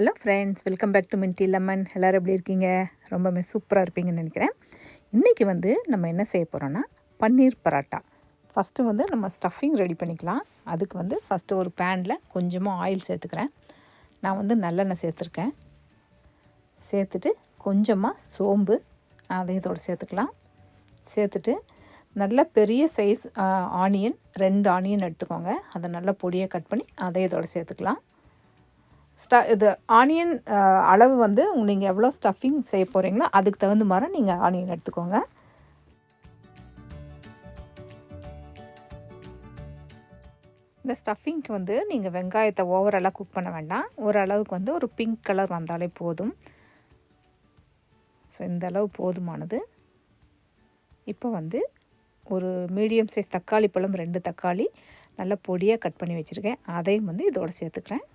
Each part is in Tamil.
Hello friends, welcome back to Minty Lemon. எல்லோரும் எப்படி இருக்கீங்க? ரொம்பவே சூப்பராக இருப்பீங்கன்னு நினைக்கிறேன். இன்றைக்கி நம்ம என்ன செய்ய போகிறோன்னா பன்னீர் பராட்டா. ஃபஸ்ட்டு நம்ம ஸ்டஃபிங் ரெடி பண்ணிக்கலாம். அதுக்கு ஃபஸ்ட்டு ஒரு பேனில் கொஞ்சமாக ஆயில் சேர்த்துக்கிறேன். நான் நல்லெண்ணெய் சேர்த்துருக்கேன். சேர்த்துட்டு கொஞ்சமாக சோம்பு அதையும் இதோடு சேர்த்துக்கலாம். சேர்த்துட்டு நல்ல பெரிய சைஸ் ஆனியன் 2 ஆனியன் எடுத்துக்கோங்க. அதை நல்லா பொடியாக கட் பண்ணி அதை இதோடு சேர்த்துக்கலாம். இது ஆனியன் அளவு நீங்கள் எவ்வளோ ஸ்டஃபிங் செய்ய போகிறீங்களோ அதுக்கு தகுந்த மாதிரி நீங்கள் ஆனியன் எடுத்துக்கோங்க. இந்த ஸ்டஃபிங்க்கு நீங்கள் வெங்காயத்தை ஓவராலாக குக் பண்ண வேண்டாம். ஓரளவுக்கு ஒரு பிங்க் கலர் வந்தாலே போதும். ஸோ இந்த அளவு போதுமானது. இப்போ ஒரு மீடியம் சைஸ் தக்காளி பழம் 2 தக்காளி நல்லா பொடியாக கட் பண்ணி வச்சுருக்கேன். அதையும் இதோடு சேர்த்துக்கிறேன்.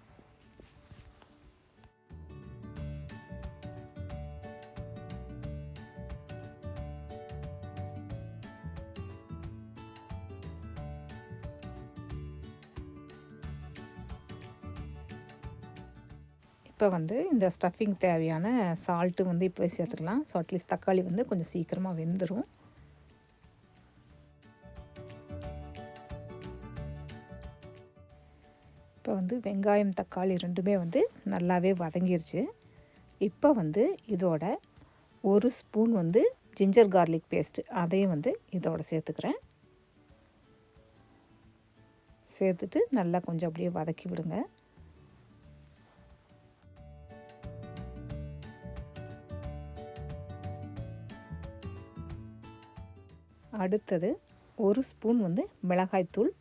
இப்போ இந்த ஸ்டஃபிங் தேவையான சால்ட்டு இப்போ சேர்த்துக்கலாம். ஸோ அட்லீஸ்ட் தக்காளி கொஞ்சம் சீக்கிரமாக வெந்துடும். இப்போ வெங்காயம் தக்காளி ரெண்டுமே நல்லாவே வதங்கிருச்சு. இப்போ இதோட 1 ஸ்பூன் ஜிஞ்சர் கார்லிக் பேஸ்ட்டு அதையும் இதோட சேர்த்துக்கிறேன். சேர்த்துட்டு நல்லா கொஞ்சம் அப்படியே வதக்கி விடுங்க. அடுத்தது 1 ஸ்பூன் மிளகாய்த்தூள்,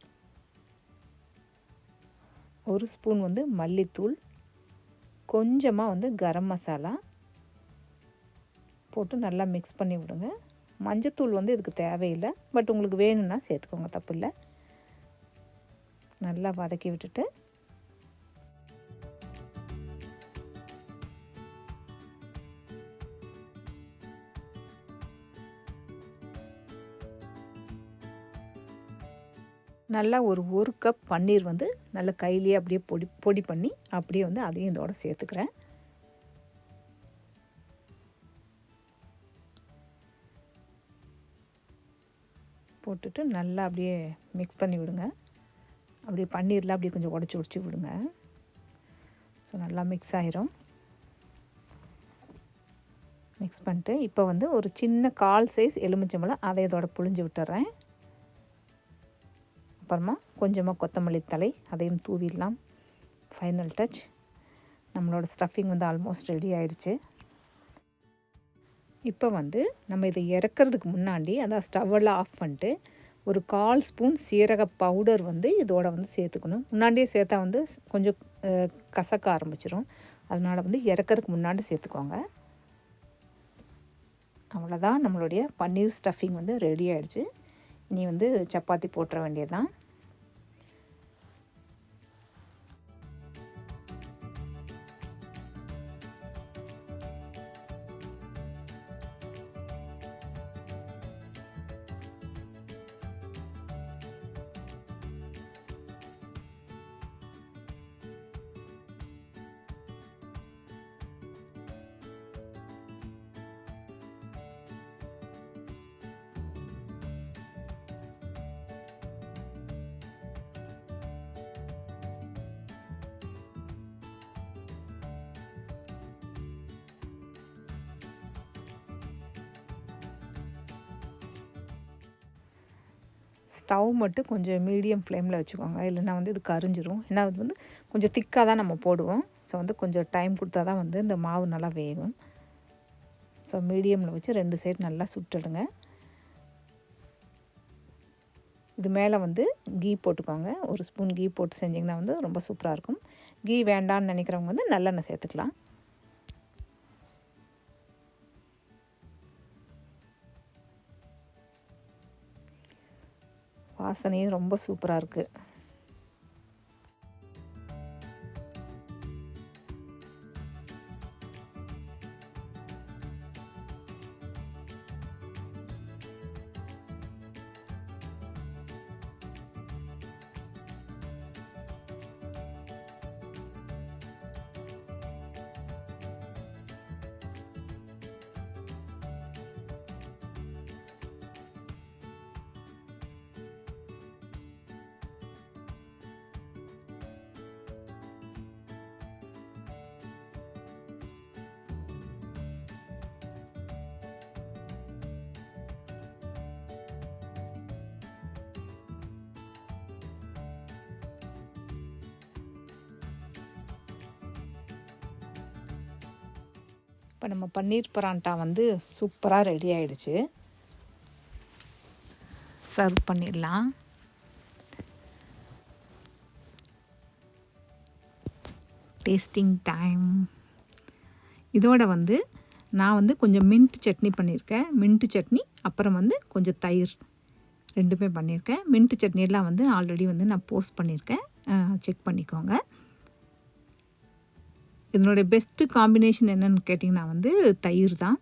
1 ஸ்பூன் மல்லித்தூள், கொஞ்சமாக கரம் மசாலா போட்டு நல்லா மிக்ஸ் பண்ணி விடுங்க. மஞ்சத்தூள் இதுக்கு தேவையில்லை, பட் உங்களுக்கு வேணும்னா சேர்த்துக்கோங்க, தப்பு இல்லை. நல்லா வதக்கி விட்டுட்டு நல்லா ஒரு கப் பன்னீர் நல்லா கையிலேயே அப்படியே பொடி பண்ணி அப்படியே அதையும் இதோட சேர்த்துக்கிறேன். போட்டுட்டு நல்லா அப்படியே மிக்ஸ் பண்ணி விடுங்க. அப்படியே பன்னீரில் அப்படியே கொஞ்சம் உடச்சி விடுங்க. ஸோ நல்லா மிக்ஸ் ஆயிரும். மிக்ஸ் பண்ணிட்டு இப்போ ஒரு சின்ன 1/4 சைஸ் எலுமிச்சம்பழம் அதை இதோட புழிஞ்சு விட்டுறேன். அப்புறமா கொஞ்சமாக கொத்தமல்லி தழை அதையும் தூவிடலாம். Final touch. நம்மளோட ஸ்டஃபிங் ஆல்மோஸ்ட் ரெடி ஆகிடுச்சு. இப்போ நம்ம இதை இறக்கிறதுக்கு முன்னாடி அதான் ஸ்டவ்வெல்லாம் ஆஃப் பண்ணிட்டு ஒரு 1/4 ஸ்பூன் சீரக பவுடர் இதோட சேர்த்துக்கணும். முன்னாடியே சேர்த்தா கொஞ்சம் கசக்க ஆரம்பிச்சிடும். அதனால் இறக்கிறதுக்கு முன்னாடி சேர்த்துக்கோங்க. அவ்வளோதான், நம்மளுடைய பன்னீர் ஸ்டஃபிங் ரெடி ஆகிடுச்சு. இனி சப்பாத்தி போட்டுற வேண்டியதுதான். ஸ்டவ் மட்டும் கொஞ்சம் மீடியம் ஃப்ளேமில் வச்சுக்கோங்க, இல்லைன்னா இது கரிஞ்சிரும். ஏன்னா அது கொஞ்சம் திக்காக தான் நம்ம போடுவோம். ஸோ கொஞ்சம் டைம் கொடுத்தா தான் இந்த மாவு நல்லா வேகும். ஸோ மீடியமில் வச்சு 2 சைடு நல்லா சுட்டுடுங்க. இது மேலே கீ போட்டுக்கோங்க. 1 ஸ்பூன் கீ போட்டு செஞ்சிங்கன்னா ரொம்ப சூப்பராக இருக்கும். கீ வேண்டான்னு நினைக்கிறவங்க நல்லெண்ணெய் சேர்த்துக்கலாம். வாசனையும் ரொம்ப சூப்பராக இருக்குது. இப்போ நம்ம பன்னீர் பராட்டா வந்து சூப்பராக ரெடி ஆகிடுச்சு. சர்வ் பண்ணிடலாம். Tasting time. இதோட வந்து நான் வந்து கொஞ்சம் மின்ட் சட்னி பண்ணியிருக்கேன். மின்ட்டு சட்னி அப்புறம் வந்து கொஞ்சம் தயிர் ரெண்டுமே பண்ணியிருக்கேன். மின்ட்டு சட்னியெல்லாம் வந்து ஆல்ரெடி வந்து நான் போஸ்ட் பண்ணியிருக்கேன், செக் பண்ணிக்கோங்க. இதனுடைய பெஸ்ட்டு காம்பினேஷன் என்னென்னு கேட்டிங்கன்னா வந்து தயிர் தான்.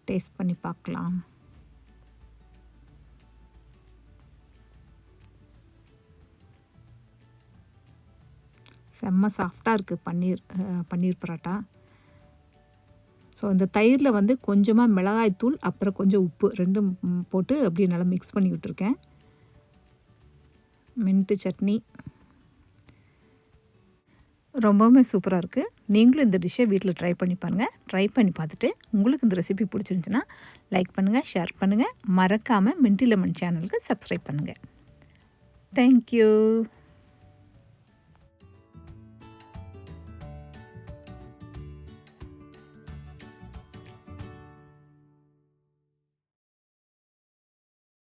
டேஸ்ட் பண்ணி பார்க்கலாம். செம்ம சாஃப்டாக இருக்குது பன்னீர் பரோட்டா. ஸோ இந்த தயிரில் வந்து கொஞ்சமாக மிளகாய்த்தூள் அப்புறம் கொஞ்சம் உப்பு ரெண்டும் போட்டு அப்படியே நல்லா மிக்ஸ் பண்ணி விட்டுருக்கேன். மின்ட்டு சட்னி ரொம்பவுமே சூப்பராக இருக்குது. நீங்களும் இந்த டிஷ்ஷை வீட்டில் ட்ரை பண்ணி பாருங்கள். ட்ரை பண்ணி பார்த்துட்டு உங்களுக்கு இந்த ரெசிபி பிடிச்சிருந்துச்சுன்னா லைக் பண்ணுங்கள், ஷேர் பண்ணுங்கள். மறக்காமல் மின்ட்டி லெமன் சேனலுக்கு சப்ஸ்கிரைப் பண்ணுங்கள். தேங்க்யூ.